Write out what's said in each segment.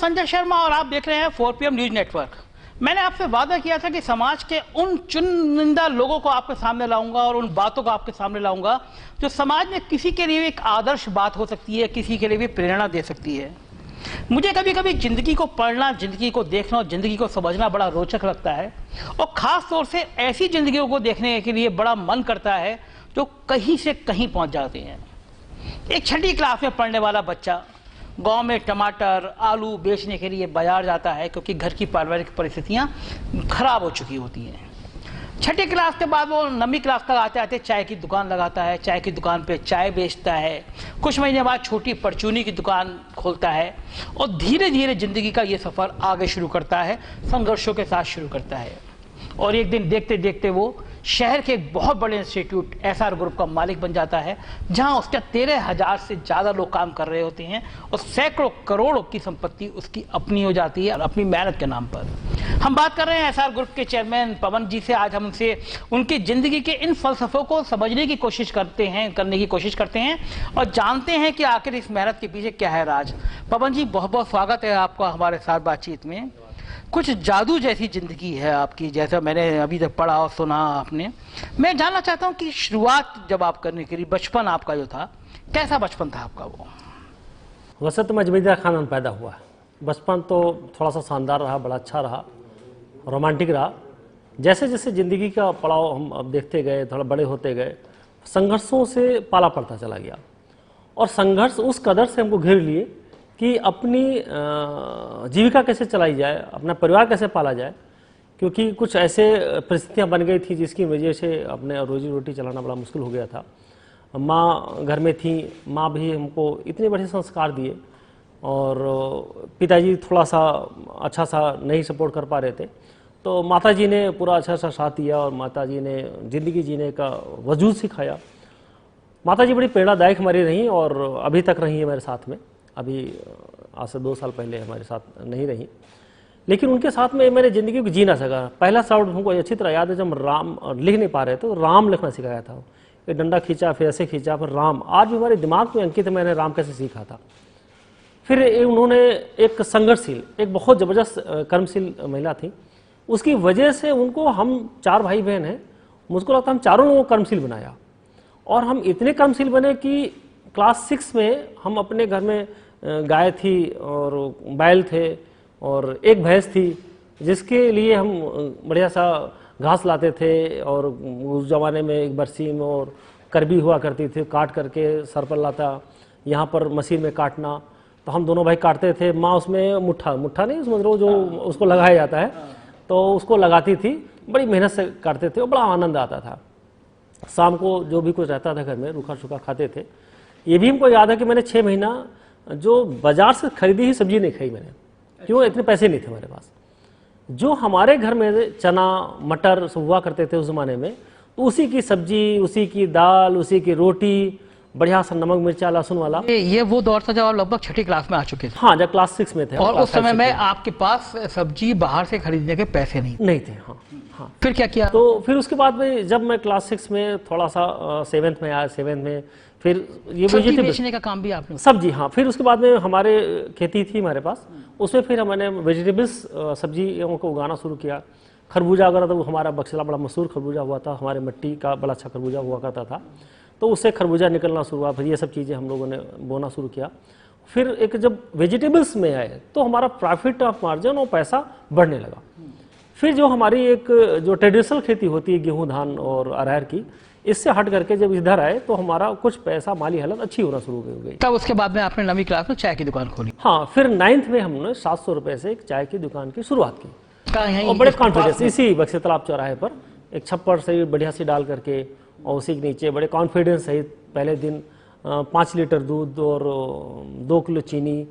संजय शर्मा और आप देख रहे हैं 4PM न्यूज नेटवर्क। मैंने आपसे वादा किया था कि समाज के उन चुनिंदा लोगों को आपके सामने लाऊंगा और उन बातों को आपके सामने लाऊंगा जो समाज में किसी के लिए एक आदर्श बात हो सकती है, किसी के लिए भी प्रेरणा दे सकती है। मुझे कभी कभी जिंदगी को पढ़ना, जिंदगी को देखना और जिंदगी को समझना बड़ा रोचक लगता है और खास तौर से ऐसी जिंदगियों को देखने के लिए बड़ा मन करता है जो कहीं से कहीं पहुंच जाते हैं। एक छठी क्लास में पढ़ने वाला बच्चा गांव में टमाटर आलू बेचने के लिए बाजार जाता है क्योंकि घर की पारिवारिक परिस्थितियां खराब हो चुकी होती हैं। छठी क्लास के बाद वो 9वीं क्लास तक आते आते चाय की दुकान लगाता है, चाय की दुकान पे चाय बेचता है। कुछ महीने बाद छोटी परचूनी की दुकान खोलता है और धीरे धीरे जिंदगी का ये सफर आगे शुरू करता है, संघर्षों के साथ शुरू करता है। और एक दिन देखते देखते वो शहर के एक बहुत बड़े इंस्टीट्यूट SR ग्रुप का मालिक बन जाता है, जहां उसके 13,000 से ज्यादा लोग काम कर रहे होते हैं और सैकड़ों करोड़ों की संपत्ति उसकी अपनी हो जाती है और अपनी मेहनत के नाम पर। हम बात कर रहे हैं SR ग्रुप के चेयरमैन पवन जी से। आज हम उनसे उनकी जिंदगी के इन फलसफों को समझने की कोशिश करते हैं और जानते हैं कि आखिर इस मेहनत के पीछे क्या है राज। पवन जी, बहुत बहुत स्वागत है आपका हमारे साथ बातचीत में। कुछ जादू जैसी जिंदगी है आपकी, जैसा मैंने अभी तक पढ़ा और सुना आपने। मैं जानना चाहता हूं कि शुरुआत जब आप करने के लिए, बचपन आपका जो था, कैसा बचपन था आपका वो? वैसे तो मैं जमींदार खानदान में पैदा हुआ। बचपन तो थोड़ा सा शानदार रहा, बड़ा अच्छा रहा, रोमांटिक रहा। जैसे जैसे ज़िंदगी का पड़ाव हम अब देखते गए, थोड़ा बड़े होते गए, संघर्षों से पाला पड़ता चला गया और संघर्ष उस कदर से हमको घेर लिए कि अपनी जीविका कैसे चलाई जाए, अपना परिवार कैसे पाला जाए, क्योंकि कुछ ऐसे परिस्थितियां बन गई थी जिसकी वजह से अपने रोजी रोटी चलाना बड़ा मुश्किल हो गया था। माँ घर में थी, माँ भी हमको इतने बड़े संस्कार दिए और पिताजी थोड़ा सा अच्छा सा नहीं सपोर्ट कर पा रहे थे, तो माताजी ने पूरा अच्छा सा साथ दिया और माताजी ने ज़िंदगी जीने का वजूद सिखाया। माताजी बड़ी प्रेरणादायक हमारी रहीं और अभी तक रही है मेरे साथ में। अभी आज से 2 साल पहले हमारे साथ नहीं रही, लेकिन उनके साथ में मैंने ज़िंदगी को जी ना सका। पहला साउंड हमको अच्छी तरह याद है, जब राम लिख नहीं पा रहे थे तो राम लिखना सिखाया था। एक डंडा खींचा, फिर ऐसे खींचा, फिर राम। आज भी हमारे दिमाग में अंकित है मैंने राम कैसे सीखा था। फिर उन्होंने एक संघर्षशील, एक बहुत ज़बरदस्त कर्मशील महिला थी, उसकी वजह से उनको, हम 4 भाई बहन हैं, मुझको लगता है हम चारों लोगों को कर्मशील बनाया। और हम इतने कर्मशील बने कि क्लास 6 में हम अपने घर में गाय थी और बैल थे और एक भैंस थी, जिसके लिए हम बढ़िया सा घास लाते थे। और उस ज़माने में एक बरसीम और करबी हुआ करती थी, काट करके सर पर लाता, यहाँ पर मशीन में काटना, तो हम दोनों भाई काटते थे। माँ उसमें मुट्ठा नहीं, उसमें जो उसको लगाया जाता है, तो उसको लगाती थी। बड़ी मेहनत से काटते थे और बड़ा आनंद आता था। शाम को जो भी कुछ रहता था घर में, रूखा सूखा खाते थे। ये भी हमको याद है कि मैंने 6 महीना जो बाजार से खरीदी ही सब्जी नहीं खाई मैंने, क्यों? इतने पैसे नहीं थे हमारे पास। जो हमारे घर में चना मटर सब हुआ करते थे उस ज़माने में, तो उसी की सब्जी, उसी की दाल, उसी की रोटी, बढ़िया सा नमक मिर्चा लहसुन वाला। ये वो दौर था जब आप लगभग छठी क्लास में आ चुके थे? हाँ, जब क्लास 6 में थे। और उस समय में आपके पास सब्जी बाहर से खरीदने के पैसे नहीं थे। हाँ। फिर क्या किया? तो फिर उसके बाद में जब मैं क्लास 6 में थोड़ा सा 7th में आया, 7th में फिर ये सब्जी बेचने का काम भी आपने? सब्जी, हाँ। फिर उसके बाद में हमारे खेती थी हमारे पास, उसमें फिर हमने वेजिटेबल्स सब्जियों को उगाना शुरू किया। खरबूजा वगैरह, तो हमारा बक्सला बड़ा मशहूर खरबूजा हुआ था, हमारे मिट्टी का बड़ा अच्छा खरबूजा हुआ करता था, तो उससे खरबूजा निकलना शुरू हुआ। फिर ये सब चीज़ें हम लोगों ने बोना शुरू किया। फिर एक जब वेजिटेबल्स में आए तो हमारा प्रॉफिट ऑफ मार्जिन और पैसा बढ़ने लगा। फिर जो हमारी एक जो ट्रेडिशनल खेती होती है गेहूँ धान और अरहर की, इससे हट करके जब इधर आए तो हमारा कुछ पैसा, माली हालत अच्छी होना शुरू हो गई। तब उसके बाद में आपने 9वीं क्लास में चाय की दुकान खोली? हाँ, फिर 9th में हमने 700 रुपये से एक चाय की दुकान की शुरुआत की। और बड़े कॉन्फिडेंस, इसी बक्से तालाब चौराहे पर एक छप्पर सही बढ़िया सी डाल करके, और उसी के नीचे बड़े कॉन्फिडेंस सहित पहले दिन 5 लीटर दूध और 2 किलो चीनी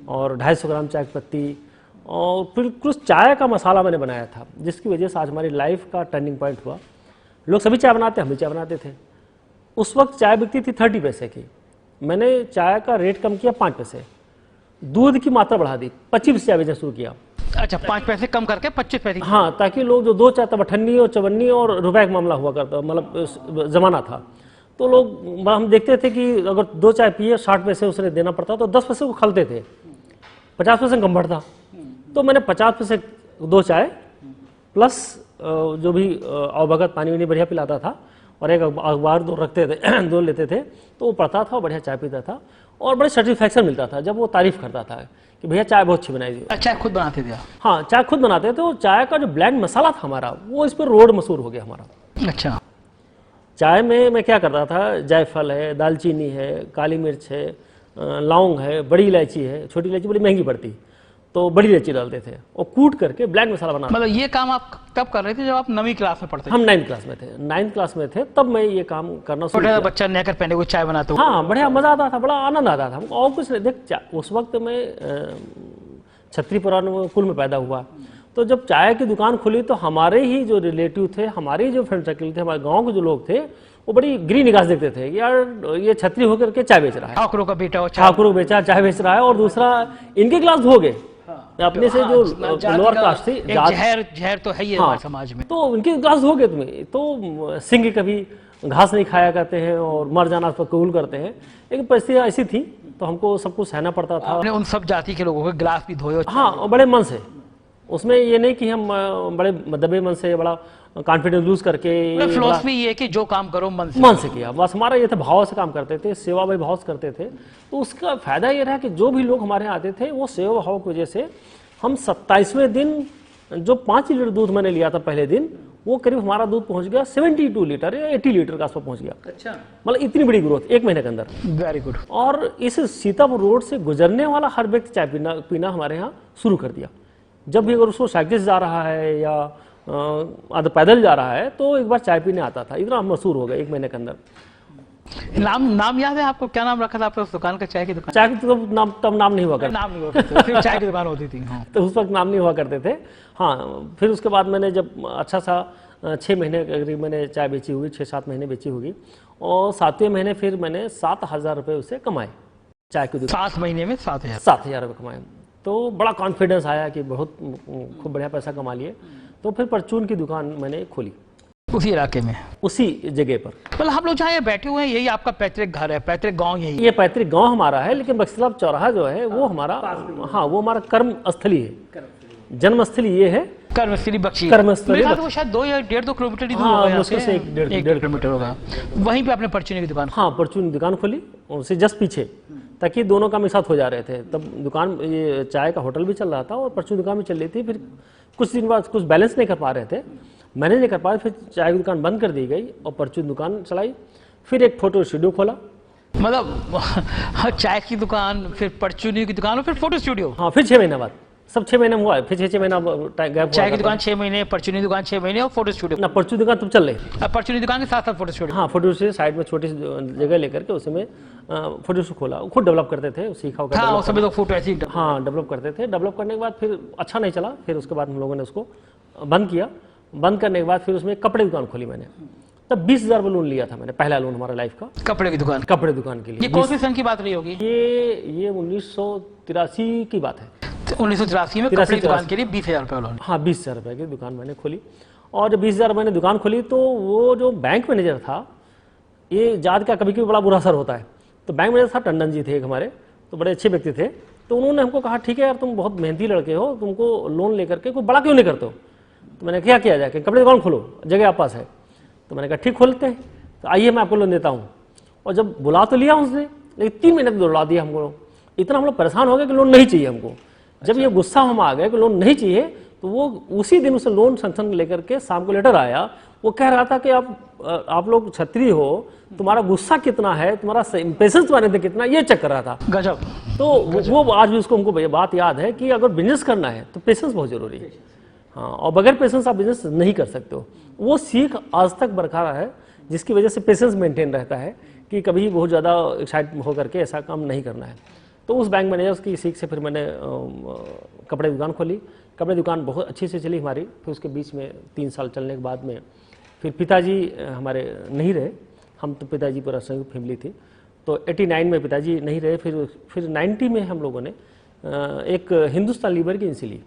और 250 ग्राम चाय की पत्ती और फिर कुछ चाय का मसाला मैंने बनाया था, जिसकी वजह से आज हमारी लाइफ का टर्निंग पॉइंट हुआ। लोग सभी चाय बनाते, हम भी चाय बनाते थे। उस वक्त चाय बिकती थी 30 पैसे की, मैंने चाय का रेट कम किया 5 पैसे, दूध की मात्रा बढ़ा दी, 25 पैसे चाय बेचना शुरू किया। अच्छा, 5 पैसे कम करके 25 पैसे? हाँ, ताकि लोग जो 2 चाय, तब 58 और 54 और रुपए का मामला हुआ करता, मतलब ज़माना था, तो लोग, हम देखते थे कि अगर 2 चाय पिए 60 पैसे उसने देना पड़ता, तो 10 पैसे को खलते थे। 50 पैसे कम बढ़ता, तो मैंने 50 पैसे 2 चाय प्लस जो भी अवभगत पानी वानी बढ़िया पिलाता था और एक अखबार 2 रखते थे 2 लेते थे, तो वो पढ़ता था और बढ़िया चाय पीता था और बड़े सेटिस्फैक्शन मिलता था जब वो तारीफ करता था कि भैया चाय बहुत अच्छी बनाई थी। चाय खुद बनाते थे? हाँ, चाय खुद बनाते थे और चाय का जो ब्लेंड मसाला था हमारा वो इस पर रोड मशहूर हो गया हमारा। अच्छा। चाय में मैं क्या करता था, जायफल है, दालचीनी है, काली मिर्च है, लौंग है, बड़ी इलायची है, छोटी इलायची बड़ी महंगी पड़ती तो बड़ी इलायची डालते थे और कूट करके ब्लेंड मसाला बनाते। मतलब ये काम आप कब कर रहे थे? जब आप 9वीं क्लास में पढ़ते थे? हम 9th क्लास में थे, 9th क्लास में थे तब मैं ये काम करना शुरू किया। बच्चा नेकर पहने को चाय बनाते हो? हाँ, बढ़िया मजा आता था, बड़ा आनंद आता था हमको और कुछ नहीं। देख, उस वक्त मैं छत्री पुराण कुल में पैदा हुआ, तो जब चाय की दुकान खुली तो हमारे ही जो रिलेटिव थे, हमारे जो फ्रेंड सर्किल थे, हमारे गांव के जो लोग थे, वो बड़ी गिरी निगाह देखते थे यार ये छत्री होकर के चाय बेच रहा है, ठाकुरों का बेटा ठाकुरों बेचा चाय बेच रहा है। और दूसरा इनके क्लास हो गए अपने से जो लोअर कास्ट थी, जहर तो है ही हमारे समाज में, तो उनकी क्लास हो गए तुम्हें। तो सिंह कभी घास नहीं खाया करते हैं और मर जाना पर कबूल करते हैं, लेकिन परिस्थितियाँ ऐसी थी तो हमको सब कुछ सहना पड़ता था। उन सब जाति के लोगों के गिलास भी धोए? हाँ, और बड़े मन से, उसमें ये नहीं कि हम बड़े दबे मन से बड़ा कॉन्फिडेंस लूज करके। फिलॉसफी ये कि जो काम करो मन से किया, बस हमारा ये था, भाव से काम करते थे, सेवा भाव से करते थे। तो उसका फायदा ये रहा कि जो भी लोग हमारे यहाँ आते थे वो सेवा भाव की वजह से हम 27वें दिन जो 5 लीटर दूध मैंने लिया था पहले दिन, वो करीब हमारा दूध पहुंच गया 72 लीटर या 80 लीटर का आसपास पहुंच गया। अच्छा, मतलब इतनी बड़ी ग्रोथ 1 महीने के अंदर। Very good. और इस सीतापुर रोड से गुजरने वाला हर व्यक्ति चाय पीना हमारे यहाँ शुरू कर दिया। जब भी अगर उसको साइकिल से जा रहा है या पैदल जा रहा है तो एक बार चाय पीने आता था। इतना मशहूर हो गया 1 महीने के अंदर। नाम याद है आपको? क्या नाम रखा था आपने उस दुकान का? चाय की दुकान? चाय की तो तब नाम नहीं हुआ करता, नाम नहीं हुआ करता, सिर्फ चाय की दुकान होती थी। हाँ। तो उस वक्त नाम नहीं हुआ करते थे। हाँ, फिर उसके बाद मैंने जब अच्छा सा 6 महीने करीब मैंने चाय बेची होगी, 6-7 महीने बेची होगी, और 7वें महीने फिर मैंने 7,000 रुपये उससे कमाए चाय की दुकान। 7 महीने में 7,000 रुपये कमाए, तो बड़ा कॉन्फिडेंस आया कि बहुत खूब बढ़िया पैसा कमा लिए। तो फिर परचून की दुकान मैंने खोली उसी इलाके में, उसी जगह पर। मतलब हम लोग जहाँ बैठे हुए हैं यही आपका पैतृक घर है, पैतृक गांव यही? ये पैतृक गांव हमारा है, लेकिन बक्सलाब चौराहा जो है वो हमारा, हाँ, वो हमारा कर्म स्थली है, जन्मस्थली ये है, कर्मस्थली बख्शी। कर्मस्थली वो शायद 2 या 1.5-2 किलोमीटर ही दूर होगा, मुश्किल से 1.5 किलोमीटर होगा। वहीं पे आपने परचूनी की दुकान? हाँ, परचूनी की दुकान खोली, उससे जस्ट पीछे, ताकि दोनों काम एक साथ हो जा रहे थे। तब दुकान, ये चाय का होटल भी चल रहा था और परचूनी दुकान भी चल रही थी। फिर कुछ दिन बाद कुछ बैलेंस नहीं कर पा रहे थे, मैनेज नहीं कर पाए, फिर चाय की दुकान बंद कर दी गई और परचून दुकान चलाई। फिर एक फोटो स्टूडियो खोला, मतलब चाय की दुकान, फिर परचूनी की दुकान और फिर फोटो स्टूडियो। हाँ, फिर 6 महीने बाद, सब 6 महीने में हुआ है, फिर 6 महीना गैप। चाय की दुकान 6 महीने, परचूनी दुकान 6 महीने और फोटो स्टूडियो। ना, परचूनी दुकान तब चल रही, अब परचूनी दुकान के साथ साथ फोटो स्टूडियो। हाँ, फोटो स्टूडियो साइड में छोटी जगह लेकर के उसमें फोटो स्टूडियो खोला, खुद डेवलप करते थे, सीखा होगा। हाँ, सभी लोग फोटो ऐसे ही, हाँ, डेवलप करते थे। डेवलप करने के बाद फिर अच्छा नहीं चला, फिर उसके बाद हम लोगों ने उसको बंद किया। बंद करने के बाद फिर उसमें कपड़े की दुकान खोली मैंने। तब 20,000 लोन लिया था मैंने, पहला लोन हमारा लाइफ का, कपड़े की दुकान। कपड़े दुकान के लिए। ये कौन सी सन की बात रही होगी? ये 1983 की बात है। 1983 में कपड़े की दुकान के लिए 20,000 रुपये लोन? हाँ, 20,000 रुपये की दुकान मैंने खोली। और जब 20,000 मैंने दुकान खोली तो वो जो बैंक मैनेजर था, ये जात का कभी कभी बड़ा बुरा असर होता है, तो बैंक मैनेजर था टंडन जी थे एक हमारे, तो बड़े अच्छे व्यक्ति थे। तो उन्होंने हमको कहा ठीक है यार, तुम बहुत मेहनती लड़के हो, तुमको लोन लेकर के कोई बड़ा क्यों नहीं करते हो? तो मैंने क्या किया जाए कि कपड़े दुकान खोलो, जगह आप पास है। तो मैंने कहा ठीक, खोलते हैं, तो आइए मैं आपको लोन देता हूँ। और जब बुला तो लिया उसने, लेकिन 3 महीने दौड़ा दिया हमको। इतना हम लोग परेशान हो गए कि लोन नहीं चाहिए हमको। जब ये गुस्सा हम आ गए कि लोन नहीं चाहिए, तो वो उसी दिन उसे लोन सैंक्शन लेकर के शाम को लेटर आया। वो कह रहा था कि आप लोग छत्री हो, तुम्हारा गुस्सा कितना है, तुम्हारा पेशेंस तुम्हारे अंदर कितना, ये चेक कर रहा था। गजब। तो वो आज भी उसको हमको बात याद है कि अगर बिजनेस करना है तो पेशेंस बहुत जरूरी है। हाँ, और बगैर पेशेंस आप बिजनेस नहीं कर सकते हो। वो सीख आज तक बरकरार है, जिसकी वजह से पेशेंस मेंटेन रहता है कि कभी बहुत ज़्यादा एक्साइट होकर के ऐसा काम नहीं करना है। तो उस बैंक मैनेजर की सीख से फिर मैंने कपड़े दुकान खोली। कपड़े दुकान बहुत अच्छी से चली हमारी। फिर उसके बीच में 3 साल चलने के बाद में फिर पिताजी हमारे नहीं रहे। हम तो पिताजी पूरा संयुक्त फैमिली थी, तो 89 में पिताजी नहीं रहे। फिर 90 में हम लोगों ने एक हिंदुस्तान लीवर की एजेंसी ली।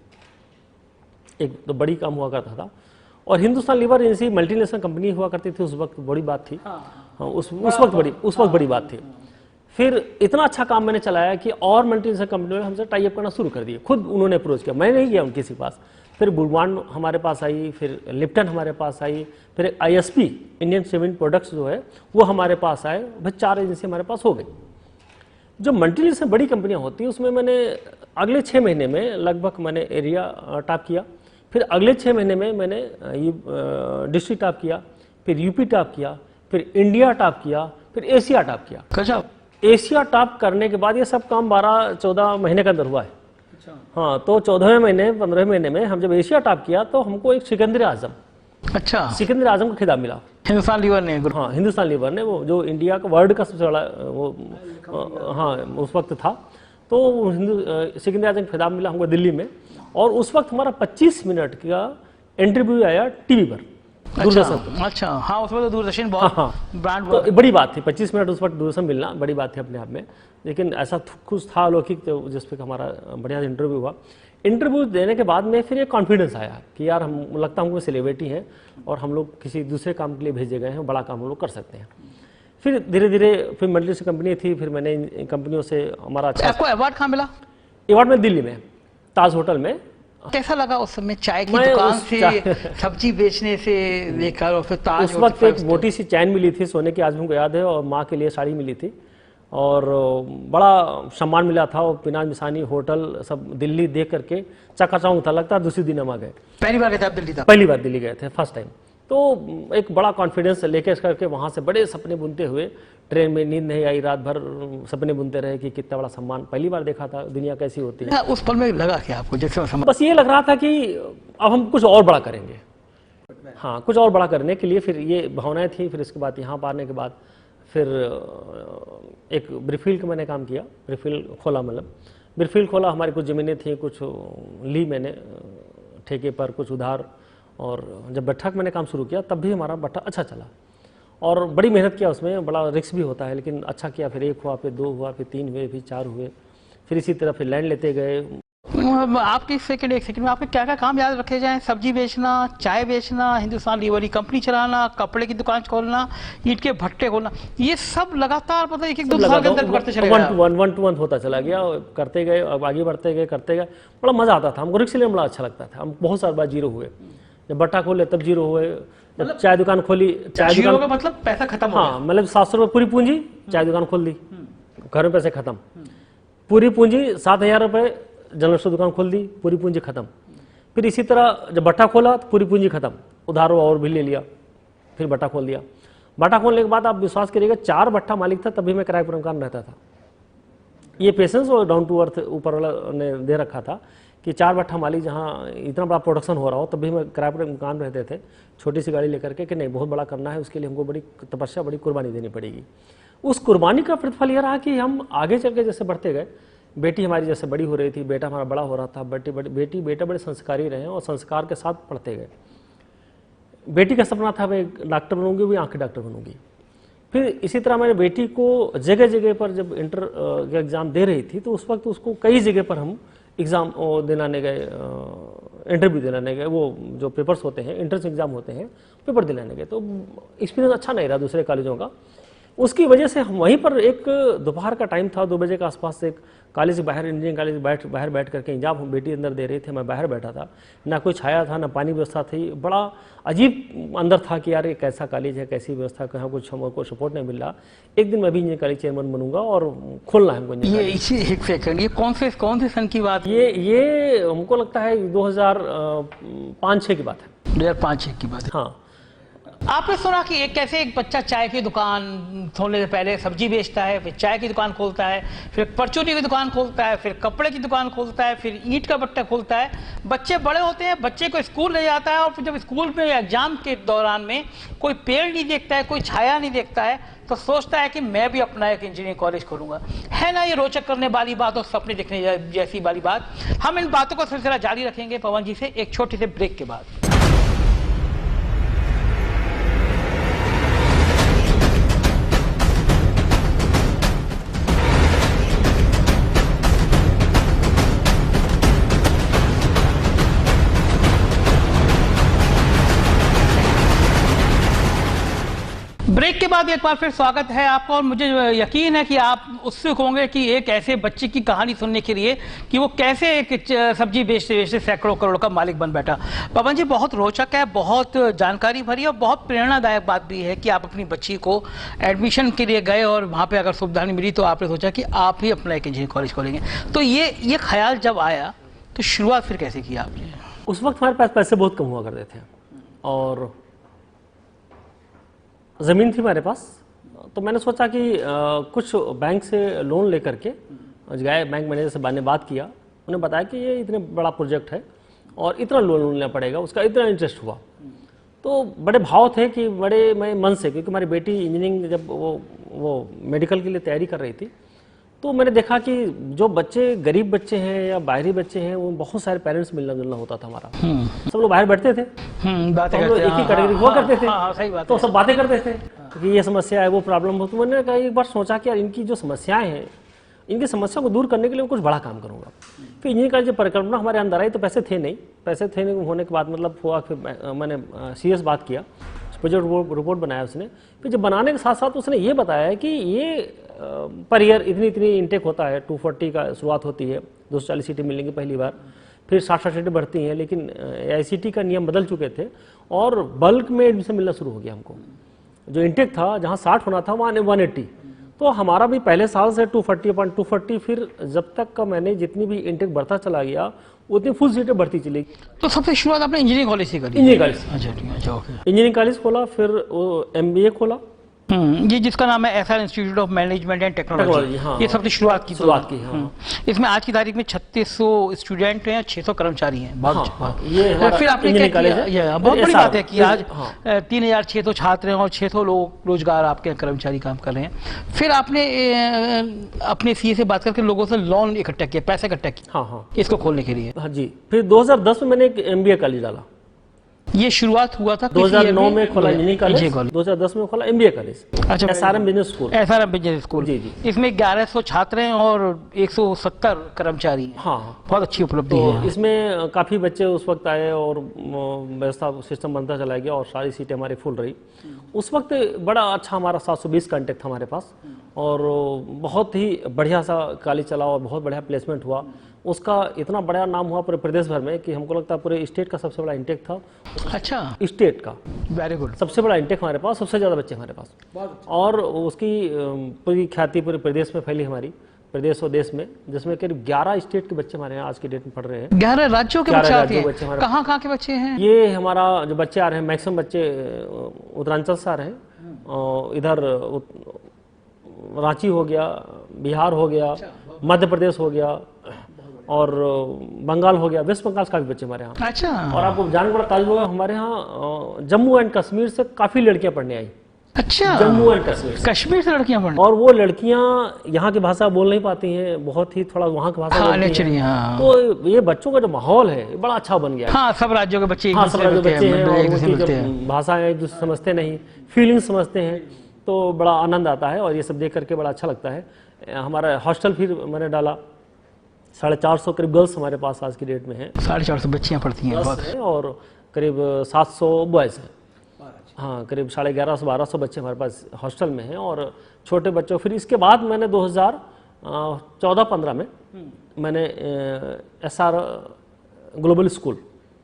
एक तो बड़ी काम हुआ करता था, और Hindustan Lever agency multinational company हुआ करती थी उस वक्त, बड़ी बात थी। हाँ, उस वक्त बड़ी बात थी। फिर इतना अच्छा काम मैंने चलाया कि और मल्टीनेशनल कंपनियों ने हमसे टाई अप करना शुरू कर दिए, खुद उन्होंने अप्रोच किया, मैं नहीं गया उनके किसी पास। फिर बुरबान हमारे पास आई, फिर लिप्टन हमारे पास आई, फिर ISP इंडियन सीमेंट प्रोडक्ट्स जो है वो हमारे पास आए। भाई 4 एजेंसी हमारे पास हो गई। जो मल्टीनेशनल बड़ी कंपनियां होती हैं उसमें मैंने अगले 6 महीने में लगभग मैंने एरिया टॉप किया, फिर अगले 6 महीने में मैंने डिस्ट्रिक्ट टॉप किया, फिर यूपी टॉप किया, फिर इंडिया टॉप किया, फिर एशिया टॉप किया। गजब। एशिया टॉप करने के बाद ये सब काम 12-14 महीने के अंदर हुआ है। हाँ, तो 14वें महीने 15वें महीने में हम जब एशिया टॉप किया तो हमको एक सिकंदर आजम, अच्छा, सिकंदर आजम का खिताब मिला। हिंदुस्तान लीवर ने। हाँ, हिंदुस्तान लीवर ने, वो जो इंडिया का वर्ल्ड का सबसे बड़ा वो हाँ उस वक्त था, तो सिकंदर आजम का खिताब मिला हमको दिल्ली में। और उस वक्त हमारा 25 मिनट का इंटरव्यू आया टीवी पर, दूरदर्शन पर। अच्छा, हाँ, उसमें तो दूरदर्शन बहुत ब्रांड तो बड़ी बात थी, 25 मिनट उस वक्त दूरदर्शन मिलना बड़ी बात थी अपने आप में। लेकिन ऐसा कुछ था अलौकिक जिस पे हमारा बढ़िया इंटरव्यू हुआ। इंटरव्यू देने के बाद में फिर एक कॉन्फिडेंस आया कि यार हम लगता है हमको सेलिब्रिटी हैं और हम लोग किसी दूसरे काम के लिए भेजे गए हैं, बड़ा काम हम लोग कर सकते हैं। फिर धीरे धीरे फिर मल्टीनेशनल कंपनी थी, फिर मैंने इन कंपनियों से हमारा अच्छा। आपको अवार्ड कहाँ मिला? अवार्ड में दिल्ली में ताज होटल में। कैसा लगा उस समय चाय की दुकान से सब्जी बेचने से लेकर और फिर ताज? उस वक्त एक मोटी सी चैन मिली थी सोने की, आज हमको याद है, और माँ के लिए साड़ी मिली थी और बड़ा सम्मान मिला था। और पिनाज मिसानी होटल सब दिल्ली देख करके चकाचौंध था, लगता है दूसरी दिन हम आ गए। पहली बार गए थे आप दिल्ली? था पहली बार दिल्ली गए थे, फर्स्ट टाइम। तो एक बड़ा कॉन्फिडेंस लेके करके वहाँ से बड़े सपने बुनते हुए, ट्रेन में नींद नहीं आई, रात भर सपने बुनते रहे कि कितना बड़ा सम्मान, पहली बार देखा था दुनिया कैसी होती है। उस पल में लगा क्या आपको? जैसे बस ये लग रहा था कि अब हम कुछ और बड़ा करेंगे। हाँ, कुछ और बड़ा करने के लिए फिर ये भावनाएं थी। फिर इसके बाद यहाँ पाने के बाद फिर एक ब्रिफील्ड का मैंने काम किया, ब्रिफील्ड खोला, मतलब ब्रिफील्ड खोला। हमारी कुछ ज़मीनें थी, कुछ ली मैंने ठेके पर, कुछ उधार। और जब भट्ठा का मैंने काम शुरू किया तब भी हमारा भट्ठा अच्छा चला और बड़ी मेहनत किया उसमें, बड़ा रिस्क भी होता है, लेकिन अच्छा किया। फिर 1 हुआ, फिर 2 हुआ, फिर 3 हुए, फिर 4 हुए, फिर इसी तरह फिर लैंड लेते गए। आपके एक सेकंड में आपके क्या क्या काम याद रखे जाएं? सब्जी बेचना, चाय बेचना, हिंदुस्तान लीवर की कंपनी चलाना, कपड़े की दुकान खोलना, ईंट के भट्टे खोलना, ये सब लगातार मतलब 1-2 साल के अंदर बढ़ते चले गए। 1 to 1 होता चला गया, करते गए, अब आगे बढ़ते गए, करते गए। बड़ा मजा आता था हमको, रिस्क लेना बड़ा अच्छा लगता था। हम बहुत सारी बार जीरो हुए, जब भट्टा खोले तब जीरो हुए, जब चाय दुकान खोली, चाय दुकान का मतलब पैसा खत्म हो हाँ, मतलब 700 रुपये पूरी पूंजी, चाय दुकान खोल दी, घर में पैसे खत्म। पूरी पूंजी 7,000 रुपये, जनरल स्टोर दुकान खोल दी, पूरी पूंजी खत्म। फिर इसी तरह जब भट्टा खोला तो पूरी पूंजी खत्म, उधार और भी ले लिया, फिर भट्टा खोल दिया। भट्टा खोलने के बाद आप विश्वास करिएगा 4 भट्टा मालिक था, तभी मैं किराए पर मकान रहता था। ये पेशेंस और डाउन टू अर्थ ऊपर वाला ने दे रखा था कि 4 भट्टा मालिक जहाँ इतना बड़ा प्रोडक्शन हो रहा हो, तब भी मैं किराए पर मकान रहते थे, छोटी सी गाड़ी लेकर के, कि नहीं बहुत बड़ा करना है, उसके लिए हमको बड़ी तपस्या, बड़ी कुर्बानी देनी पड़ेगी। उस कुर्बानी का प्रतिफल यह रहा कि हम आगे चल के जैसे बढ़ते गए, बेटी हमारी जैसे बड़ी हो रही थी, बेटा हमारा बड़ा हो रहा था, बेटा बड़े संस्कारी रहे और संस्कार के साथ पढ़ते गए। बेटी का सपना था मैं डॉक्टर बनूंगी, भी आँख की डॉक्टर बनूंगी। फिर इसी तरह मैंने बेटी को जगह जगह पर जब इंटर का एग्ज़ाम दे रही थी, तो उस वक्त उसको कई जगह पर हम एग्ज़ाम दिलाने गए, इंटरव्यू दिलाने गए, वो जो पेपर्स होते हैं, इंट्रेंस एग्ज़ाम होते हैं, पेपर दिलाने गए। तो एक्सपीरियंस अच्छा नहीं रहा दूसरे कॉलेजों का। उसकी वजह से हम वहीं पर, एक दोपहर का टाइम था, 2 बजे के आसपास, एक कॉलेज से बाहर, इंजीनियरिंग कॉलेज बाहर बैठ करके एग्जाम हम बेटी अंदर दे रहे थे, मैं बाहर बैठा था, ना कोई छाया था, ना पानी व्यवस्था थी। बड़ा अजीब अंदर था कि यार ये कैसा कॉलेज है, कैसी व्यवस्था, कहाँ कुछ हमको सपोर्ट नहीं मिल रहा। एक दिन मैं भी इंजीनियरिंग कॉलेज चेयरमैन बनूंगा और खोलना है हमको। ये इसी एक सेकंड, ये कौन से सन की बात? ये हमको लगता है 2005-6 की बात है। 2005-6 की बात है। हाँ। आपने सुना कि एक कैसे एक बच्चा चाय की दुकान खोलने से पहले सब्जी बेचता है, फिर चाय की दुकान खोलता है, फिर परचूनी की दुकान खोलता है, फिर कपड़े की दुकान खोलता है, फिर ईंट का भट्टा खोलता है। बच्चे बड़े होते हैं, बच्चे को स्कूल ले जाता है और फिर जब स्कूल में एग्जाम के दौरान में कोई पेड़ नहीं देखता है, कोई छाया नहीं देखता है, तो सोचता है कि मैं भी अपना एक इंजीनियरिंग कॉलेज खोलूंगा। है ना ये रोचक करने वाली बात और सपने देखने जैसी वाली बात। हम इन बातों का सिलसिला जारी रखेंगे पवन जी से एक छोटे से ब्रेक के बाद। ब्रेक के बाद एक बार फिर स्वागत है आपका और मुझे यकीन है कि आप उत्सुक होंगे कि एक ऐसे बच्चे की कहानी सुनने के लिए कि वो कैसे एक सब्जी बेचते बेचते सैकड़ों करोड़ का मालिक बन बैठा। पवन जी, बहुत रोचक है, बहुत जानकारी भरी और बहुत प्रेरणादायक बात भी है कि आप अपनी बच्ची को एडमिशन के लिए गए और वहाँ पर अगर सुविधा नहीं मिली तो आपने सोचा कि आप ही अपना एक इंजीनियरिंग कॉलेज खोलेंगे। तो ये ख्याल जब आया तो शुरुआत फिर कैसे की आपने? उस वक्त हमारे पास पैसे बहुत कम हुआ करते थे और ज़मीन थी हमारे पास, तो मैंने सोचा कि कुछ बैंक से लोन लेकर के गए, बैंक मैनेजर से मैंने बात किया, उन्हें बताया कि ये इतने बड़ा प्रोजेक्ट है और इतना लोन लेना पड़ेगा, उसका इतना इंटरेस्ट हुआ। तो बड़े भाव थे कि बड़े मैं मन से, क्योंकि हमारी बेटी इंजीनियरिंग जब वो मेडिकल के लिए तैयारी कर रही थी, तो मैंने देखा कि जो बच्चे गरीब बच्चे हैं या बाहरी बच्चे हैं, वो बहुत सारे पेरेंट्स मिलना जुलना होता था हमारा। सब लोग बाहर बैठते थे, बातें हम लोग एक ही कैटेगरी हुआ करते थे, सही बात तो सब बातें करते थे कि ये समस्या है, वो प्रॉब्लम हो। तो मैंने कहा एक बार सोचा कि यार इनकी जो समस्याएं हैं, इनकी समस्या को दूर करने के लिए मैं कुछ बड़ा काम करूंगा। फिर इंजीनियरिंग का जो परिकल्पना हमारे अंदर आई, तो पैसे थे नहीं, पैसे थे नहीं होने के बाद मतलब हुआ, फिर मैंने सीरियस बात किया, प्रोजेक्ट रिपोर्ट बनाया उसने। फिर जब बनाने के साथ साथ उसने ये बताया कि ये पर ईयर इतनी इंटेक होता है, 240 का शुरुआत होती है, 240 सीटें मिलेंगी पहली बार, फिर 60 सीटें बढ़ती हैं, लेकिन AICTE का नियम बदल चुके थे और बल्क में एडमिशन मिलना शुरू हो गया हमको। जो इंटेक था जहाँ 60 होना था वहाँ 180, तो हमारा भी पहले साल से 240, फिर जब तक का मैंने जितनी भी इंटेक बढ़ता चला गया उतनी फुल सीटें बढ़ती चली गई। तो सबसे शुरुआत आपने इंजीनियरिंग कॉलेज से करी? Engineering college. अच्छा, ओके। इंजीनियरिंग कॉलेज खोला, फिर वो MBA खोला, ये जिसका नाम है SR institute of management and technology. हाँ, ये सबसे शुरुआत की हाँ। इसमें आज की तारीख में 3600 स्टूडेंट हैं, 600 कर्मचारी हैं। ये फिर आपने क्या किया? बहुत बड़ी बात है कि आज 3600 छात्र हैं और 600 लोग रोजगार आपके कर्मचारी काम कर रहे हैं। फिर आपने अपने CA से बात करके लोगों से लोन इकट्ठा किया, पैसे इकट्ठा किया हाँ इसको खोलने के लिए। हाँ जी। फिर 2010 में मैंने एक MBA कॉलेज डाला। ये शुरुआत हुआ था 2009 में खोला इंजीनियरिंग कॉलेज, 2010 में खोला MBA कॉलेज। अच्छा, SRM business school. SRM business school. जी जी। इसमें 1100 छात्र हैं और 170 कर्मचारी हैं। हाँ, बहुत अच्छी उपलब्धि तो है। इसमें काफ़ी बच्चे उस वक्त आए और व्यवस्था सिस्टम बनता चला गया और सारी सीटें हमारी फुल रही। उस वक्त बड़ा अच्छा हमारा 720 का इंटेक था हमारे पास और बहुत ही बढ़िया सा कॉलेज चला और बहुत बढ़िया प्लेसमेंट हुआ। उसका इतना बड़ा नाम हुआ पूरे प्रदेश भर में कि हमको लगता है पूरे स्टेट का सबसे बड़ा इंटेक था। अच्छा, स्टेट का वेरी गुड, सबसे बड़ा इंटेक हमारे पास, सबसे ज़्यादा बच्चे हमारे पास, और उसकी पूरी ख्याति पूरे प्रदेश में फैली, हमारी प्रदेश और देश में, जिसमें करीब 11 स्टेट के बच्चे हमारे यहाँ आज की डेट में पढ़ रहे हैं। 11 राज्यों के बच्चे आते हैं। कहाँ के बच्चे हैं? ये हमारा जो बच्चे आ रहे हैं, मैक्सिमम बच्चे उत्तरांचल से आ रहे हैं, और इधर रांची हो गया, बिहार हो गया, मध्य प्रदेश हो गया और बंगाल हो गया, वेस्ट बंगाल से काफी बच्चे हमारे यहाँ। अच्छा। और आपको जानने बड़ा ताजुब होगा, हमारे यहाँ जम्मू एंड कश्मीर से काफी लड़कियां पढ़ने आई। अच्छा, जम्मू एंड कश्मीर से लड़कियां पढ़ने, और वो लड़कियां यहाँ की भाषा बोल नहीं पाती हैं, बहुत ही थोड़ा वहाँ की भाषा बोलती हैं। तो ये बच्चों का जो माहौल है बड़ा अच्छा बन गया है। हाँ, सब राज्यों के बच्चे, हाँ, सब राज्यों के बच्चे हैं और उनकी भाषा है जो समझते नहीं, फीलिंग समझते हैं, तो बड़ा आनंद आता है और ये सब देख करके बड़ा अच्छा लगता है। हमारा हॉस्टल फिर मैंने डाला, 450 करीब गर्ल्स हमारे पास आज की डेट में है, 450 बच्चियां पढ़ती हैं और करीब 700 बॉयज़ हैं। हाँ, करीब 1150-1200 बच्चे हमारे पास हॉस्टल में हैं और छोटे बच्चों। फिर इसके बाद मैंने 2014-15 में मैंने SR global school.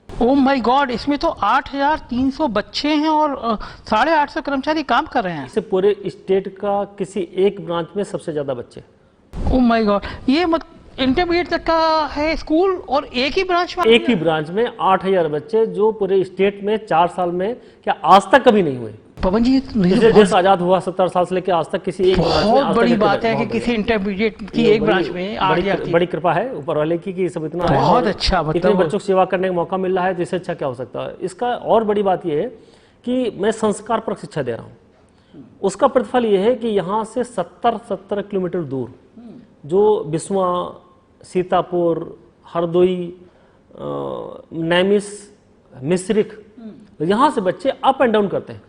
Oh my God, इसमें तो 8300 बच्चे हैं और 850 कर्मचारी काम कर रहे हैं। इससे पूरे स्टेट का किसी एक ब्रांच में सबसे ज्यादा बच्चे। ओह माय गॉड, ये इंटरमीडिएट तक का है स्कूल और एक ही ब्रांच में? एक ही ब्रांच में 8000 बच्चे, जो पूरे स्टेट में 4 साल में क्या आज तक कभी नहीं हुए। पवन जी, जैसे देश आजाद हुआ 70 साल से लेकर आज तक किसी एक ब्रांच में, बहुत बड़ी बात है कि किसी इंटरमीडिएट की एक ब्रांच में बड़ी कृपा है ऊपर वाले की सब इतना है। बहुत अच्छा, इतने बच्चों की सेवा करने का मौका मिल रहा है, तो इससे अच्छा क्या हो सकता है। इसका और बड़ी बात यह है कि मैं संस्कार पर शिक्षा दे रहा हूँ। उसका प्रतिफल ये है कि यहाँ से 70 किलोमीटर दूर जो बिस्वा, सीतापुर, हरदोई, नैमिष, मिश्रिख, यहाँ से बच्चे अप एंड डाउन करते हैं।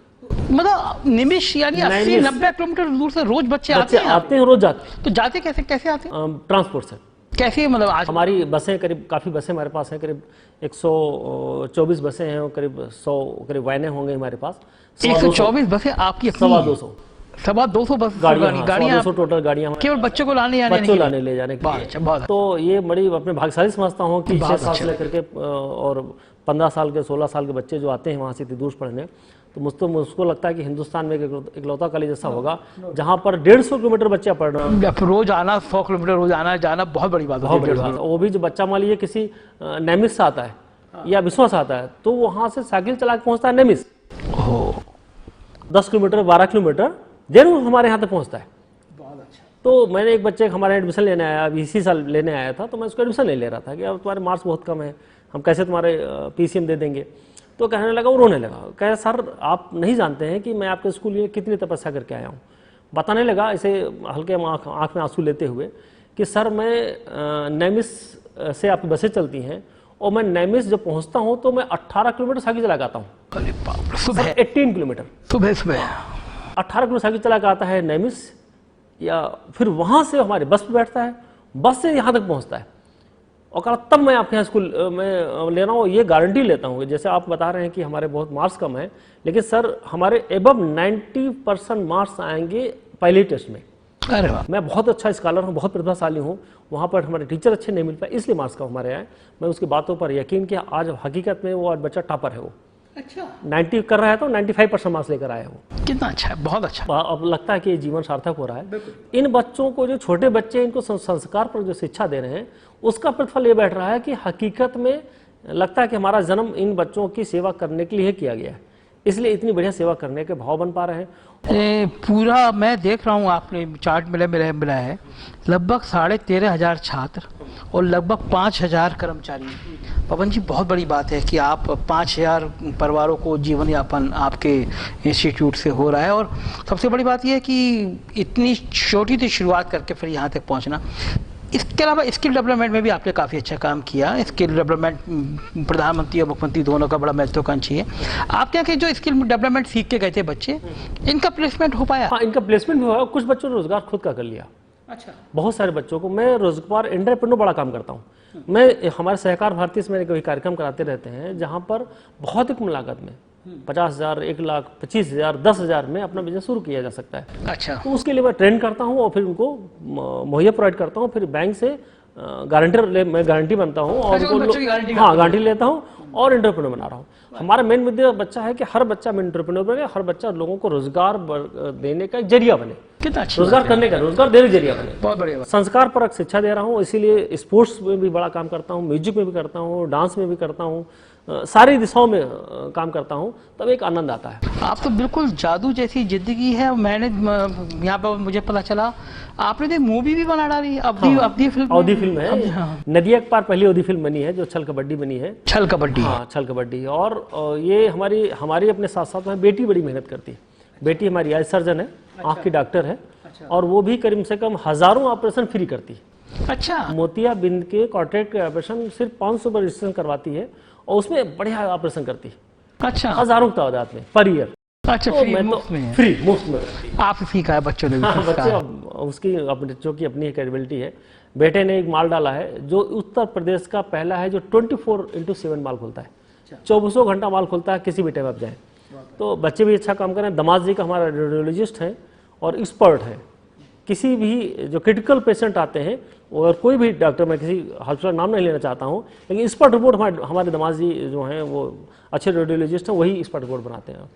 मतलब निमिष यानी 80-90 किलोमीटर दूर से रोज बच्चे आते हैं रोज जाते हैं। तो जाते कैसे आते हैं? ट्रांसपोर्ट से। कैसे मतलब आज हमारी बसें करीब काफ़ी बसें हमारे पास हैं, करीब 124 बसें हैं और करीब 100 करीब वैनें होंगे हमारे पास। 124 बसें आपकी अपनी? 200 बस गाड़ियाँ 200 टोटल गाड़ियाँ केवल बच्चों को लाने बच्चों लाने ले जाने के लिए। अच्छा, बहुत तो ये बड़ी अपने भाग्यशाली समझता हूँ कि 6 साल से लेकर के और 15 साल के 16 साल के बच्चे जो आते हैं वहाँ से इतनी दूर पढ़ने, तो मुझको लगता है कि हिंदुस्तान में एक इकलौता कॉलेज ऐसा होगा जहाँ पर 150 किलोमीटर बच्चा पढ़ रहा है। रोज आना 100 किलोमीटर रोज आना जाना बहुत बड़ी बात है। वो भी जो बच्चा मान लीजिए किसी नैमिष से आता है या विश्वास आता है तो वहाँ से साइकिल चला के पहुँचता है नैमिष, 10 किलोमीटर 12 किलोमीटर जरूर हमारे यहाँ तक पहुँचता है। बहुत अच्छा। तो मैंने एक बच्चे हमारे एडमिशन लेने आया, अभी इसी साल लेने आया था, तो मैं उसको एडमिशन ले रहा था कि अब तुम्हारे मार्क्स बहुत कम है, हम कैसे तुम्हारे PCM दे देंगे। तो कहने लगा, वो रोने लगा, कह सर आप नहीं जानते हैं कि मैं आपके स्कूल में कितनी तपस्या करके आया हूँ। बताने लगा ऐसे हल्के आँख में आंसू लेते हुए कि सर मैं नैमिष से आपकी बसें चलती हैं और मैं नैमिष जब पहुँचता हूँ तो मैं 18 किलोमीटर साइकिल चला के आता हूँ। सुबह 18 किलोमीटर सुबह 18 किलोमीटर साइकिल चला के आता है नैमिष, या फिर वहाँ से हमारे बस पे बैठता है, बस से यहाँ तक पहुँचता है और कहा तब मैं आपके यहाँ स्कूल में ले रहा हूँ। ये गारंटी लेता हूँ, जैसे आप बता रहे हैं कि हमारे बहुत मार्क्स कम हैं, लेकिन सर हमारे एबव 90% मार्क्स आएंगे पहले टेस्ट में। अरे वाह। मैं बहुत अच्छा स्कॉलर हूँ, बहुत प्रतिभाशाली हूँ, वहाँ पर हमारे टीचर अच्छे नहीं मिल पाए इसलिए मार्क्स कम हमारे आए। मैं उसकी बातों पर यकीन किया, आज हकीकत में वो आज बच्चा टॉपर है। वो अच्छा 90 कर रहा है तो 95% मार्क्स लेकर आया वो। कितना अच्छा है, बहुत अच्छा। अब लगता है कि ये जीवन सार्थक हो रहा है। इन बच्चों को, जो छोटे बच्चे इनको संस्कार पर जो शिक्षा दे रहे हैं, उसका प्रतिफल ये बैठ रहा है कि हकीकत में लगता है कि हमारा जन्म इन बच्चों की सेवा करने के लिए किया गया है, इसलिए इतनी बढ़िया सेवा करने के भाव बन पा रहे हैं। पूरा मैं देख रहा हूँ, आपने चार्ट मिला है, लगभग 13,500 छात्र और लगभग 5,000 कर्मचारी। पवन जी, बहुत बड़ी बात है कि आप 5,000 परिवारों को जीवन यापन आपके इंस्टीट्यूट से हो रहा है। और सबसे बड़ी बात यह है कि इतनी छोटी सी शुरुआत करके फिर यहाँ तक पहुँचना। इसके अलावा स्किल डेवलपमेंट में भी आपने काफ़ी अच्छा काम किया। स्किल डेवलपमेंट प्रधानमंत्री और मुख्यमंत्री दोनों का बड़ा महत्वाकांक्षी है। आपके यहाँ के जो स्किल डेवलपमेंट सीख के गए थे बच्चे, इनका प्लेसमेंट हो पाया? हाँ, इनका प्लेसमेंट भी हुआ। कुछ बच्चों ने रोजगार खुद का कर लिया। अच्छा। बहुत सारे बच्चों को मैं रोजगार एंटरप्रेन्योर बड़ा काम करता हूँ। मैं हमारे सहकार भारती से मैंने कभी कार्यक्रम कराते रहते हैं जहाँ पर बहुत ही कम लागत में 50,000, 1,25,000, 10,000 में अपना बिजनेस शुरू किया जा सकता है। अच्छा। तो उसके लिए मैं ट्रेन करता हूँ और फिर उनको मुहैया प्रोवाइड करता हूँ। फिर बैंक से मैं गारंटी बनता हूँ और गारंटी लेता हूँ और एंटरप्रेन्योर बना रहा हूँ। हमारा मेन मुद्दा बच्चा है कि हर बच्चा में एंटरप्रेन्योर बने, हर बच्चा लोगों को रोजगार देने का एक जरिया बने। कितना अच्छा, रोजगार करने का, रोजगार देने जरिया बने। बहुत बढ़िया। संस्कार परक शिक्षा दे रहा हूँ, इसीलिए स्पोर्ट्स में भी बड़ा काम करता हूँ, म्यूजिक में भी करता हूँ, डांस में भी करता हूँ, सारी दिशाओं में काम करता हूँ, तब एक आनंद आता है। आप तो बिल्कुल जादू जैसी जिंदगी है। मैंने यहाँ पर मुझे पता चला आपने तो मूवी भी बना डाली। अवधी फिल्म है। हाँ। नदिया के पार पहली अवधी फिल्म बनी है जो छल कबड्डी बनी है। छल कबड्डी। हाँ, छल कबड्डी। और ये हमारी अपने साथ साथ में बेटी बड़ी मेहनत करती है। बेटी हमारी आई सर्जन है, आँख की डॉक्टर है। और वो भी कम से कम हजारों ऑपरेशन फ्री करती है। अच्छा। मोतियाबिंद के कॉन्ट्रैक्ट के ऑपरेशन सिर्फ 500 पर रजिस्ट्रेशन करवाती है और उसमें बढ़िया ऑपरेशन करती है। अच्छा। हजारों तादाद में पर ईयर। अच्छा। फ्री मुफ्त में आप सीखा है बच्चों ने? हाँ, बच्चे उसकी बच्चों की अपनी कैपेबिलिटी है। बेटे ने एक माल डाला है जो उत्तर प्रदेश का पहला है जो 24/7 माल खोलता है। 24 घंटा माल खोलता है, किसी भी टाइम आप जाए। तो बच्चे भी अच्छा काम करें। दामाद जी का हमारा रेडियोलॉजिस्ट है और एक्सपर्ट है। किसी भी जो क्रिटिकल पेशेंट आते हैं और कोई भी डॉक्टर, मैं किसी हॉस्पिटल नाम नहीं लेना चाहता हूँ, लेकिन एक्सपर्ट रिपोर्ट हमारे दामाद जी जो हैं वो अच्छे रेडियोलॉजिस्ट हैं, वही एक्सपर्ट रिपोर्ट बनाते हैं।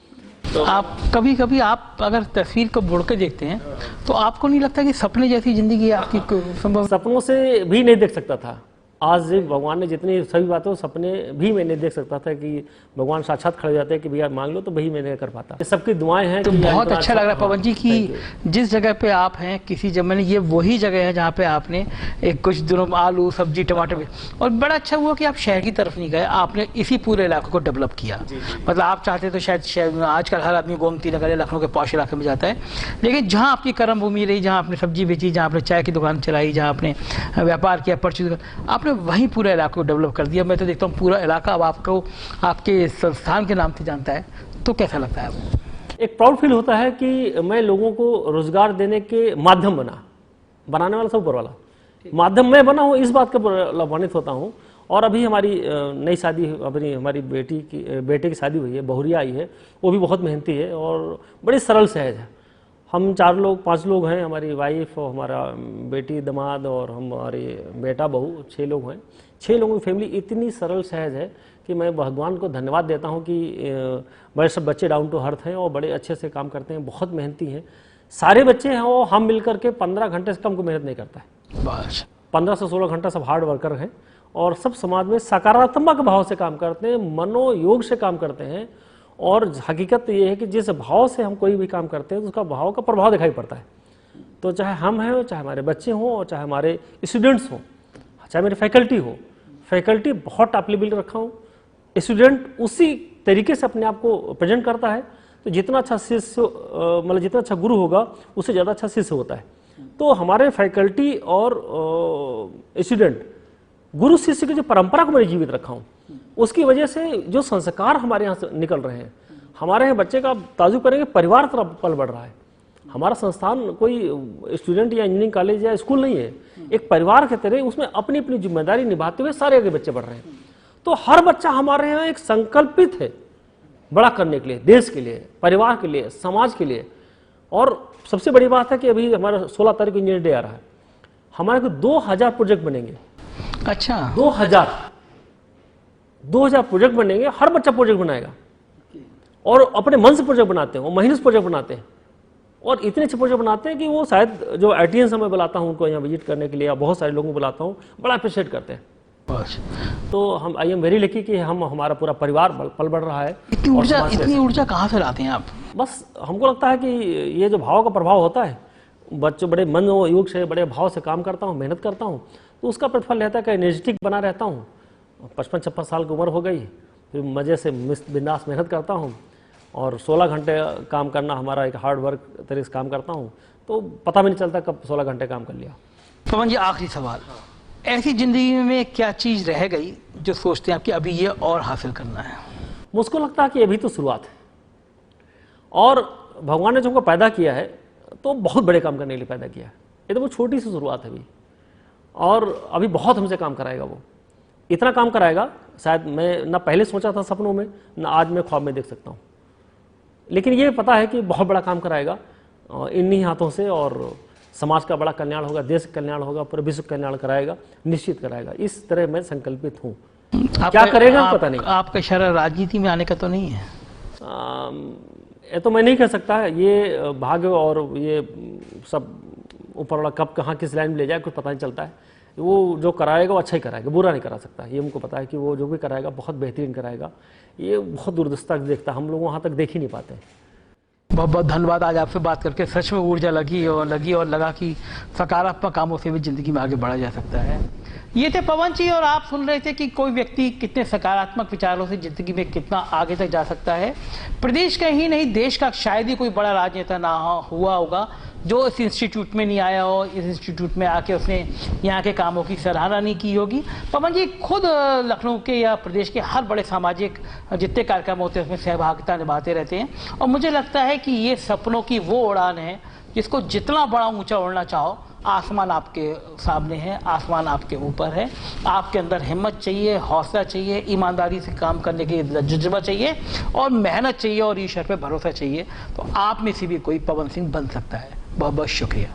तो आप कभी आप अगर तस्वीर को मुड़ के देखते हैं तो आपको नहीं लगता कि सपने जैसी जिंदगी आपकी संभव? सपनों से भी नहीं देख सकता था। आज भगवान ने जितनी सभी बातों सपने भी मैं नहीं देख सकता था कि भगवान साक्षात खड़े जाते हैं कि भैया मांग लो, तो वही मैं नहीं कर पाता। ये सबकी दुआएं हैं। तो बहुत अच्छा लग रहा है पवन जी कि जिस जगह पे आप हैं, किसी जगह ये वही जगह है जहाँ पे आपने एक कुछ दिनों में आलू सब्जी टमाटर भी, और बड़ा अच्छा हुआ कि आप शहर की तरफ नहीं गए, आपने इसी पूरे इलाके को डेवलप किया। मतलब आप चाहते तो शायद आजकल हर आदमी गोमती नगर या लखनऊ के पौष इलाके में जाता है, लेकिन जहाँ आपकी कर्म भूमि रही, जहाँ आपने सब्जी बेची, जहाँ आपने चाय की दुकान चलाई, जहाँ आपने व्यापार किया, पर्ची, आपने वहीं पूरा इलाके को डेवलप कर दिया। मैं तो देखता हूँ पूरा इलाका अब आपको आपके संस्थान के नाम से जानता है। तो कैसा लगता है आपको? एक प्राउड फील होता है कि मैं लोगों को रोजगार देने के माध्यम बनाने वाला सब ऊपर वाला, माध्यम मैं बना हूँ, इस बात का लाभान्वित होता हूँ। और अभी हमारी नई शादी, अपनी हमारी बेटे की शादी हुई है, बहुरिया आई है, वो भी बहुत मेहनती है और बड़ी सरल सहज है। हम 5 लोग हैं, हमारी वाइफ और हमारा बेटी दामाद और हमारे बेटा बहू, 6 लोग हैं। 6 लोगों की फैमिली इतनी सरल सहज है कि मैं भगवान को धन्यवाद देता हूं कि बड़े सब बच्चे डाउन टू अर्थ हैं और बड़े अच्छे से काम करते हैं, बहुत मेहनती हैं। सारे बच्चे हैं वो हम मिलकर के 15 घंटे से कम को मेहनत नहीं करता है, बस 15 से 16 घंटा सब हार्ड वर्कर हैं और सब समाज में सकारात्मक भाव से काम करते हैं, मनोयोग से काम करते हैं। और हकीकत ये है कि जिस भाव से हम कोई भी काम करते हैं तो उसका भाव का प्रभाव दिखाई पड़ता है। तो चाहे हम हैं, चाहे हमारे बच्चे हों और चाहे हमारे स्टूडेंट्स हों, चाहे मेरी फैकल्टी हो, फैकल्टी बहुत टॉप लेवल रखा हूँ, स्टूडेंट उसी तरीके से अपने आप को प्रेजेंट करता है। तो जितना अच्छा शिष्य, मतलब जितना अच्छा गुरु होगा उससे ज़्यादा अच्छा शिष्य होता है। तो हमारे फैकल्टी और स्टूडेंट गुरु शिष्य की जो परंपरा को मैंने जीवित रखा हूँ, उसकी वजह से जो संस्कार हमारे यहाँ से निकल रहे हैं, हमारे यहाँ बच्चे का ताजुब करेंगे, परिवार तरफ पल बढ़ रहा है। हमारा संस्थान कोई स्टूडेंट या इंजीनियरिंग कॉलेज या स्कूल नहीं है, एक परिवार के तरह उसमें अपनी अपनी जिम्मेदारी निभाते हुए सारे आगे बच्चे बढ़ रहे हैं। तो हर बच्चा हमारे यहाँ एक संकल्पित है बड़ा करने के लिए, देश के लिए, परिवार के लिए, समाज के लिए। और सबसे बड़ी बात है कि अभी हमारा 16 तारीख को इंजीनियर डे आ रहा है, हमारे को 2000 प्रोजेक्ट बनेंगे। अच्छा, 2000 प्रोजेक्ट बनेंगे, हर बच्चा प्रोजेक्ट बनाएगा और अपने मन से प्रोजेक्ट बनाते हैं, वो महीने से प्रोजेक्ट बनाते हैं और इतने अच्छे प्रोजेक्ट बनाते हैं कि वो शायद जो आईटीएन मैं बुलाता हूँ उनको यहाँ विजिट करने के लिए, या बहुत सारे लोगों को बुलाता हूँ, बड़ा अप्रिशिएट करते हैं। तो हम आई एम वेरी लकी कि हमारा पूरा परिवार पल बढ़ रहा है। इतनी ऊर्जा कहाँ से लाते हैं आप? बस हमको लगता है कि ये जो भाव का प्रभाव होता है, बच्चे बड़े मन और योग से, बड़े भाव से काम करता हूँ, मेहनत करता हूँ, तो उसका प्रतिफल रहता है कि एनर्जेटिक बना रहता हूँ। 55-56 साल की उम्र हो गई, फिर मज़े से बिंदास मेहनत करता हूँ और 16 घंटे काम करना हमारा एक हार्ड वर्क तरीके से काम करता हूँ, तो पता भी नहीं चलता कब 16 घंटे काम कर लिया। पवन जी, आखिरी सवाल, ऐसी जिंदगी में क्या चीज़ रह गई जो सोचते हैं आप कि अभी ये और हासिल करना है? मुझको लगता है कि अभी तो शुरुआत है और भगवान ने जो हमको पैदा किया है तो बहुत बड़े काम करने के लिए पैदा किया है। ये तो वो छोटी सी शुरुआत है अभी, और अभी बहुत हमसे काम कराएगा। वो इतना काम कराएगा शायद मैं ना पहले सोचा था सपनों में, ना आज मैं ख्वाब में देख सकता हूँ। लेकिन ये पता है कि बहुत बड़ा काम कराएगा इन्हीं हाथों से, और समाज का बड़ा कल्याण होगा, देश का कल्याण होगा, पूरे विश्व का कल्याण कराएगा, निश्चित कराएगा। इस तरह मैं संकल्पित हूँ। क्या करेगा पता नहीं। आपका इशारा राजनीति में आने का तो नहीं है? ये तो मैं नहीं कह सकता, ये भाग्य और ये सब ऊपर वाला कब कहाँ किस लाइन में ले जाए कुछ पता नहीं चलता है। वो जो कराएगा वो अच्छा ही कराएगा, बुरा नहीं करा सकता। ये हमको पता है कि वो जो भी कराएगा बहुत बेहतरीन कराएगा। ये बहुत दूरदृष्टा देखता, हम लोग वहाँ तक देख ही नहीं पाते। बहुत बहुत धन्यवाद। आज आपसे बात करके सच में ऊर्जा लगी और लगा कि सकारात्मक कामों से भी ज़िंदगी में आगे बढ़ा जा सकता है। ये थे पवन जी, और आप सुन रहे थे कि कोई व्यक्ति कितने सकारात्मक विचारों से ज़िंदगी में कितना आगे तक जा सकता है। प्रदेश का ही नहीं, देश का शायद ही कोई बड़ा राजनेता ना हुआ होगा जो इस इंस्टीट्यूट में नहीं आया हो, इस इंस्टीट्यूट में आके उसने यहाँ के कामों की सराहना नहीं की होगी। पवन जी खुद लखनऊ के या प्रदेश के हर बड़े सामाजिक जितने कार्यक्रम होते हैं उसमें सहभागिता निभाते रहते हैं, और मुझे लगता है कि ये सपनों की वो उड़ान है जिसको जितना बड़ा ऊंचा उड़ना चाहो, आसमान आपके सामने है, आसमान आपके ऊपर है। आपके अंदर हिम्मत चाहिए, हौसला चाहिए, ईमानदारी से काम करने की जज्बा चाहिए और मेहनत चाहिए और ईश्वर पे भरोसा चाहिए, तो आप में से भी कोई पवन सिंह बन सकता है। बहुत बहुत शुक्रिया।